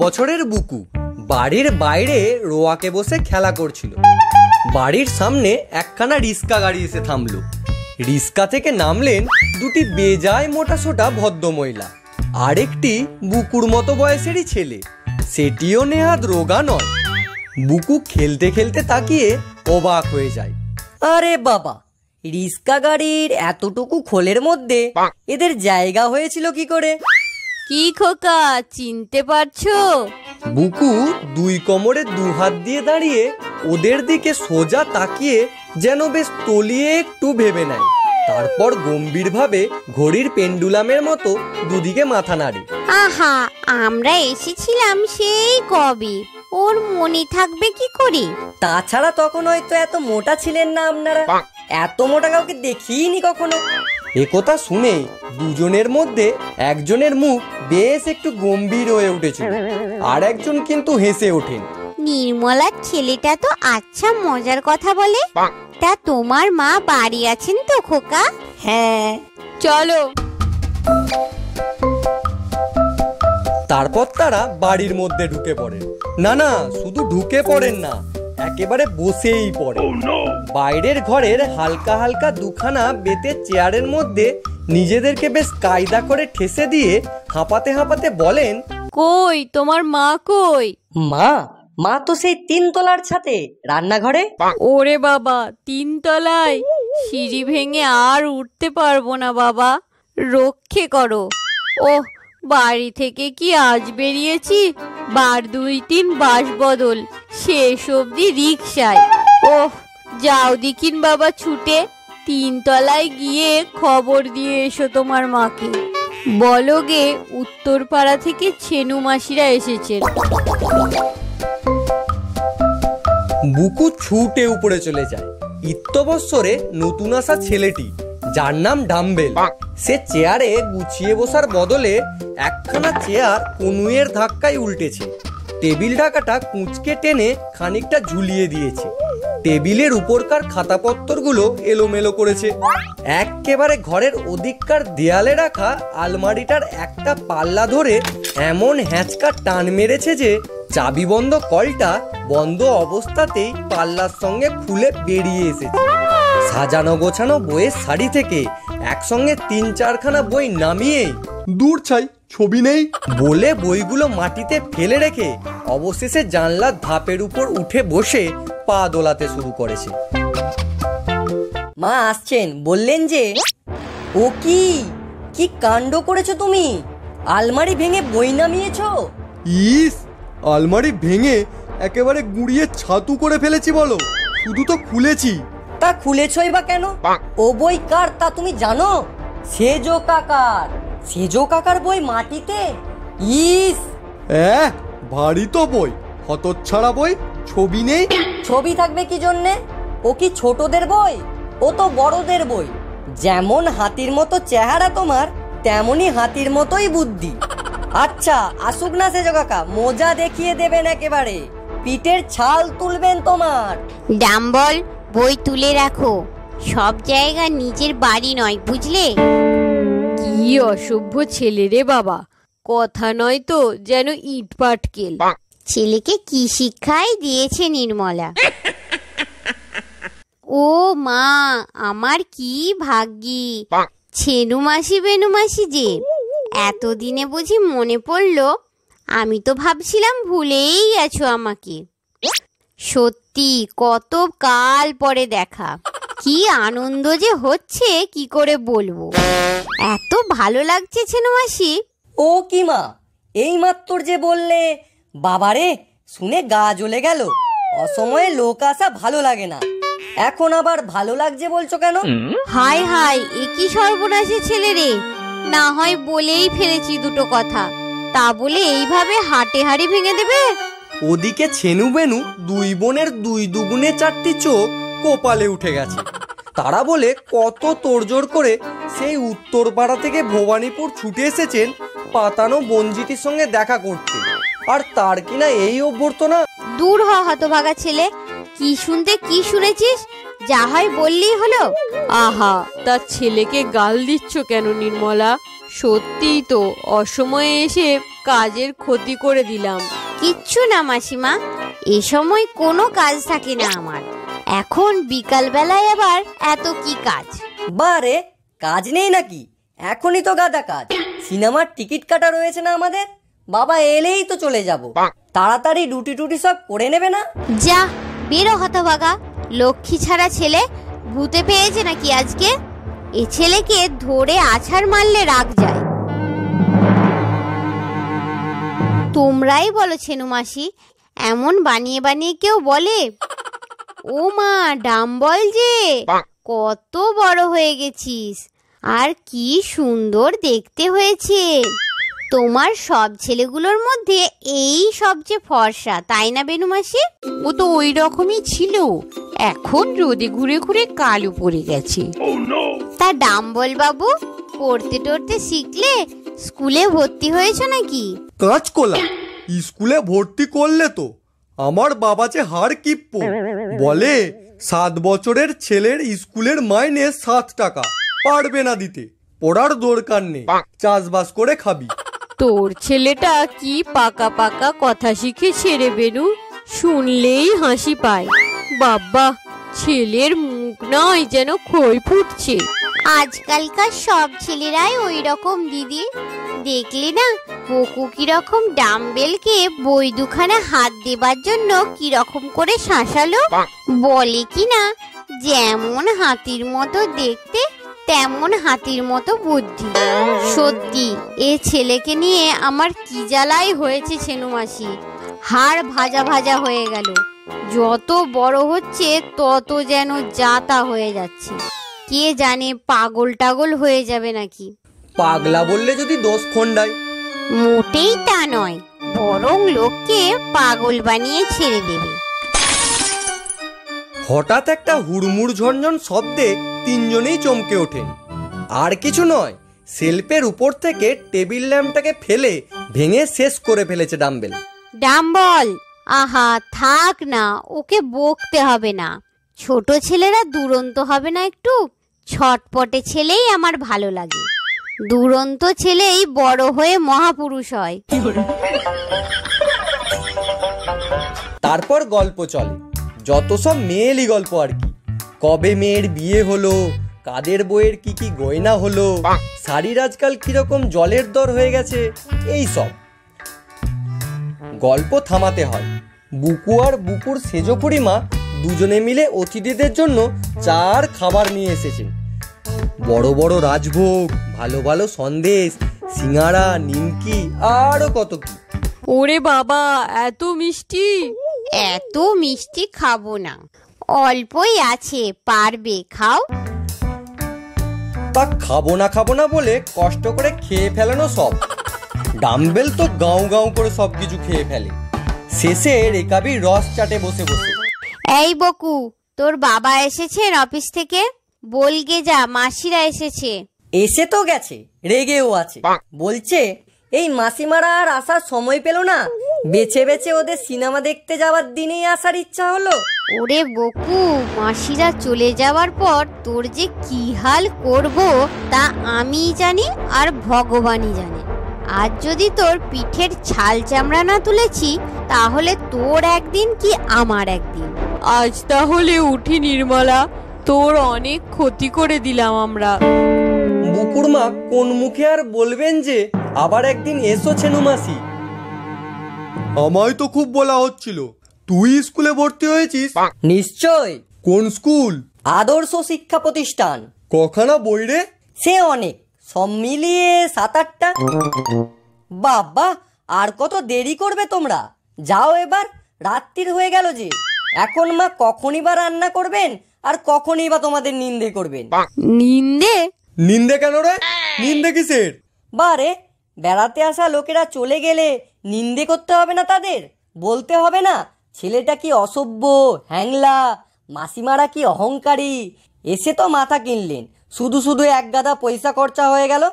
বছরের বুকু বাড়ির বাইরে রোয়াকে বসে খেলা করছিল। বাড়ির সামনে একখানা রিস্কা গাড়ি এসে থামলো। রিস্কা থেকে নামলেন দুটি বেজায় মোটাসোটা ভদ্রমহিলা আর একটি বুকুর মতো বয়সেরই ছেলে, সেটিও নেহাত রোগা নয়। বুকু খেলতে খেলতে তাকিয়ে অবাক হয়ে যায়। আরে বাবা, রিস্কা গাড়ির এতটুকু খোলের মধ্যে এদের জায়গা হয়েছিল কি করে? কি খোকা, চিনতে পারছো? বুকু দুই কোমরে দুহাত দিয়ে দাঁড়িয়ে ওদের দিকে সোজা তাকিয়ে যেন বেশ তলিয়ে একটু ভেবে নেয়। তারপর গম্ভীরভাবে ঘড়ির পেন্ডুলামের মতো দুদিকে মাথা নাড়ে। আহা, আমরা এসেছিলাম সেই কবে, ওর মনে থাকবে কি করে? তাছাড়া তখন হয়তো এত মোটা ছিলেন না আপনারা, এত মোটা কাউকে দেখিনি কখনো। একথা শুনে দুজনের মধ্যে একজনের মুখ বেশ একটু গম্ভীর হয়ে উঠেছিল, আর একজন কিন্তু হেসে ওঠেন। নির্মলার ছেলেটা তো আচ্ছা মজার কথা বলে। তা তোমার মা বাড়ি আছেন তো খোকা? হ্যাঁ, চলো। তারপর তারা বাড়ির মধ্যে ঢুকে পড়েন। না না, শুধু ঢুকে পড়েন না, একেবারে বসেই পড়ে। বাইরের ঘরের হালকা হালকা দুখানা বেতের চেয়ারের মধ্যে নিজেদেরকে বেশ কায়দা করে ঠেসে দিয়ে হাঁপাতে হাঁপাতে বলেন, কই তোমার মা কই? মা তো সেই 3 তলার ছাদে রান্নাঘরে। ওরে বাবা, 3 তলায়? সিঁড়ি ভেঙে আর উঠতে পারবো না বাবা, রক্ষে করো। ওহ, বাড়ি থেকে কি আজ বেরিয়েছি, বার 2-3 বাস বদল, শেষ অবধি রিক্সায়। ওহ, যাও দিকিন বাবা ছুটে 3 তলায় গিয়ে খবর দিয়ে এসো তোমার মাকে। বলো গে উত্তরপাড়া থেকে ছেনু মাসিরা এসেছেন। বুকু ছুটে উপরে চলে যায়। ইত্যবৎসরে নতুন আসা ছেলেটি, যার নাম ডাম্বেল, সে চেয়ারে গুছিয়ে বসার বদলে একখানা চেয়ার কনুইয়ের ধাক্কায় উল্টেছে। টেবিল ঢাকাটা কুঁচকে টেনে খানিকটা ঝুলিয়ে দিয়েছে। টেবিলের উপরকার খাতাপত্তরগুলো এলোমেলো করেছে। একেবারে ঘরের ওদিককার দেয়ালে রাখা আলমারিটার একটা পাল্লা ধরে এমন হ্যাঁচকা টান মেরেছে যে চাবি বন্ধ কলটা বন্ধ অবস্থাতেই পাল্লার সঙ্গে খুলে বেরিয়ে এসেছে। সাজানো গোছানো বইয়ের শাড়ি থেকে একসঙ্গে 3-4খানা বই নামিয়ে দূর ছাই, ছবি নেই বলে বইগুলো মাটিতে ফেলে রেখে অবশেষে জানলার ধাপের উপর উঠে বসে পা দোলাতে শুরু করেছে। মা আসছেন বললেন যে। ও কি কাণ্ড করেছো তুমি? আলমারি ভেঙে বই নামিয়েছো? ইস, আলমারি ভেঙে একেবারে গুঁড়িয়ে ছাতু করে ফেলেছি বলো? শুধু তো খুলেছি। তা খুলেছই বা কেন? ও বই কার তা তুমি জানো? সেজো কাকার বই মাটিতে। ইস, ভারী তো বই, হতচ্ছাড়া বই, ছবি নেই। ছবি থাকবে কি জন্যে? ও কি ছোটদের বই? ও তো বড়দের বই। যেমন হাতির মতো চেহারা তোমার, তেমনি হাতির মতোই বুদ্ধি। আচ্ছা, আসুক না সেজো কাকা, মজা দেখিয়ে দেবেন একেবারে, পিঠের ছাল তুলবেন তোমার। ডাম্বল, বই তুলে রাখো, সব জায়গা নিজের বাড়ি নয়, বুঝলে? কি অসভ্য ছেলে রে বাবা, কথা নয় তো যেন ইট পাটকেল। ছেলেকে কি শিক্ষাই দিয়েছে নির্মলা। ও মা, আমার কি ভাগ্যি, ছেনু মাসি বেনু মাসি যে এতদিনে বুঝি মনে পড়লো। আমি তো ভাবছিলাম ভুলেই গেছো আমাকে। সত্যি কত কাল পরে দেখা, কি আনন্দ যে হচ্ছে কি করে বলবো। এত ভালো লাগছে ছেনু মাসি। ও কি মা, এই মাত্র যে বললে, বাবারে, শুনে গা জ্বলে গেল। অসময়ে লোক আসা ভালো লাগে না, এখন আবার ভালো লাগছে বলছো কেন? হাই হাই, এ কি সর্বনাশী ছেলে রে। না হয় বলেই ফেলেছি দুটো কথা, তা বলে এইভাবে হাটে হাড়ি ভেঙে দেবে? ওদিকে ছেনু বেনু দুই বোনের 2 দুগুণে 4টি চোখ কপালে উঠে গেছে। তারা বলে কত তোড়জোড় করে সেই উত্তরপাড়া থেকে ভবানীপুর ছুটে এসেছেন পাতানো বঞ্জিটির সঙ্গে দেখা করতে, আর তার কিনা এই অভ্যর্থনা। দূর হ হতভাগা ছেলে, কি শুনতে কি শুনেছিস? যা হয় বললেই হলো। আহা, তার ছেলেকে গাল দিচ্ছ কেন নির্মলা? সত্যিই তো অসময়ে এসে কাজের ক্ষতি করে দিলাম। কিচ্ছু না মাসিমা, এ সময় কোনো কাজ থাকে না আমার। এখন বিকাল বেলায় আবার এত কি কাজ? বারে, কাজ নেই নাকি? এখনই তো গাদা কাজ। সিনেমার টিকিট কাটা রয়েছে না আমাদের, বাবা এলেই তো চলে যাব। তাড়াতাড়ি রুটি টুটি সব করে নেবে না? যা বেরো হতভাগা, লক্ষ্মী ছাড়া ছেলে। ভূতে পেয়েছে নাকি আজকে? এ ছেলেকে ধরে আছাড় মারলে রাগ যায়। তোমরাই বলো ছেনু মাসি, এমন বানিয়ে বানিয়ে কেউ বলে? ও মা, ডাম্বল যে কত বড় হয়ে গেছিস, আর কি সুন্দর দেখতে হয়েছে। তোমার সব ছেলেগুলোর মধ্যে এই সবচেয়ে ফর্সা, তাই না বেনু মাসি? ও তো ওই রকমই ছিল, এখন রোদে ঘুরে ঘুরে কালো পড়ে গেছে। তা ডাম্বল বাবু, পড়তে টড়তে শিখলে? স্কুলে ভর্তি হয়েছে নাকি? কাঁচকলা, স্কুলে ভর্তি করলে তো আমার বাবা যে হাড় কিপ্প। বলে 7 বছরের ছেলের স্কুলের মাইনে 7 টাকা, পারবে না দিতে। পড়ার দরকার নেই, চাষবাস করে খাবি। তোর ছেলেটা কি পাকা পাকা কথা শিখেছে রে বেনু, শুনলেই হাসি পায়। বাবা, ছেলের মুখ নয় যেন খই ফুটছে। আজকালকার সব ছেলেরাই ওই রকম দিদি। দেখলি না বকু কিরকম ডাম্বেলকে বই দুখানা হাত দেবার জন্য কিরকম করে শাসালো। বলে কি না, যেমন হাতির মতো দেখতে তেমন হাতির মতো বুদ্ধি। সত্যি এ ছেলেকে নিয়ে আমার কি জ্বালাই হয়েছে ছেনু মাসি। হাড় ভাজা ভাজা হয়ে গেল। যত বড় হচ্ছে তত যেন যাতা হয়ে যাচ্ছে। কে জানে পাগল টাগল হয়ে যাবে নাকি। পাগলা বললে যদি দোষ খন্ডায়। মোটেই তা নয়, বরং লোককে পাগল বানিয়ে ছেড়ে দেবে। হঠাৎ একটা হুড়মুড় ঝনঝন শব্দে তিনজনেই চমকে ওঠেন। আর কিছু নয়, সেলফের উপর থেকে টেবিল ল্যাম্পটাকে ফেলে ভেঙে শেষ করে ফেলেছে ডাম্বেল। ডাম্বল, আহা থাক না, ওকে বকতে হবে না। ছোট ছেলেরা দুরন্ত হবে না একটু? ছটপটে ছেলেই আমার ভালো লাগে। দুরন্ত ছেলেই বড় হয়ে মহাপুরুষ হয়। তারপর গল্প চলে, যত সব মেয়েলি গল্প আর কি। কবে মেয়ের বিয়ে হলো, কাদের বইয়ের কি কি গয়না হলো, শাড়ির আজকাল কিরকম জলের দর হয়ে গেছে, এই সব গল্প থামাতে হয়। বুকু আর বুকুর সেজো খুড়িমা দুজনে মিলে অতিথিদের জন্য চা আর খাবার নিয়ে এসেছেন। বড় বড় রাজভোগ, ভালো ভালো সন্দেশ, সিঙ্গারা, নিমকি, আরো কত কি। ওরে বাবা, এত মিষ্টি! এত মিষ্টি খাবো না, অল্পই আছে, পারবে খাও। তা খাবো না বলে কষ্ট করে খেয়ে ফেলানো সব। ডাম্বেল তো গাঁও গাঁও করে সবকিছু খেয়ে ফেলে, শেষে রেকাবির রস চাটে বসে বসে। এই বকু, তোর বাবা এসেছেন অফিস থেকে? বলগে যা, মাসিরা এসেছে। এসে তো গেছে, রেগেও আছে। বলছে এই মাসিমারা আর আসার সময় পেল না, বেছে বেছে ওদের সিনেমা দেখতে যাওয়ার দিনেই আসার ইচ্ছা হলো। ওরে বকু, মাসিরা চলে যাওয়ার পর তোর যে কি হাল করব তা আমি জানি আর ভগবানই জানে। আজ যদি তোর পিঠের ছাল চামড়া না তুলেছি, তাহলে তোর একদিন কি আমার একদিন। আজ তাহলে উঠি নির্মলা, তোর অনেক ক্ষতি করে দিলাম আমরা। বুকুর মা কোন মুখে আর বলবেন যে আবার একদিন এসো ছেনু মাসি। আমায় তো খুব বলা হচ্ছিল, তুই স্কুলে ভর্তি হয়েছিস? নিশ্চয়। কোন স্কুল? আদর্শ শিক্ষা প্রতিষ্ঠান। কখানা বই রে? সে অনেক, সব মিলিয়ে 7-8টা। বাবা, আর কত দেরি করবে তোমরা? যাও এবার, রাত্রির হয়ে গেল যে। এখন মা কখনই বা রান্না করবেন, আর কখনই বা তোমাদের নিন্দে করবেন। নিন্দে? নিন্দে কেন রে? নিন্দে কিসের? বারে, বেড়াতে আসা লোকেরা চলে গেলে নিন্দে করতে হবে না তাদের? বলতে হবে না ছেলেটা কি অসভ্য, হ্যাংলা, মাসিমারা কি অহংকারী। এসে তো মাথা কিনলেন, শুধু শুধু এক গাদা পয়সা খরচা হয়ে গেল।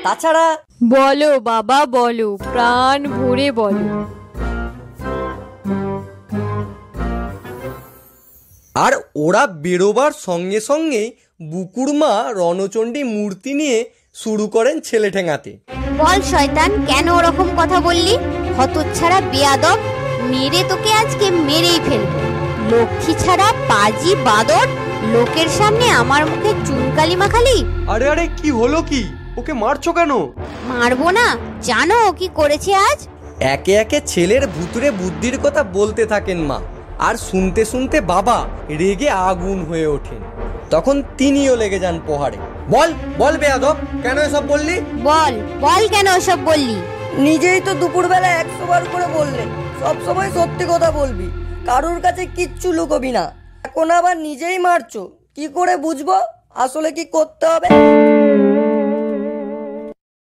তাছাড়া বলো বাবা, বলো, প্রাণ ভরে বলো। আর ওরা বেরোবার সঙ্গে সঙ্গেই বুকুর মা রণচণ্ডী মূর্তি নিয়ে শুরু করেন ছেলে ঠেঙাতে। বল শয়তান, কেন ওরকম কথা বললি? হতচ্ছাড়া বেয়াদব, মেরে তোকে আজকে মেরেই ফেলবো। লক্ষ্মী ছাড়া পাজি বাদর, লোকের সামনে আমার মুখে চুনকালি মাখালি। আরে আরে কি হলো কি? ওকে মারছো কেন? মারবো না? জানো ও কি করেছে আজ? একে একে ছেলের ভুতুরে বুদ্ধির কথা বলতে থাকেন মা, আর শুনতে শুনতে বাবা রেগে আগুন হয়ে ওঠেন। তখন তিনিও লেগে যান পোহারে। বল বল বেয়াদব, কেন এসব বললি? বল বল কেন ওসব বললি? নিজেই তো দুপুরবেলা 100 বার করে বললেন সব সময় সত্যি কথা বলবি, কারোর কাছে কিচ্ছু লুকোবি না। এখন আবার নিজেই মারছো, কি করে বুঝবো আসলে কি করতে হবে?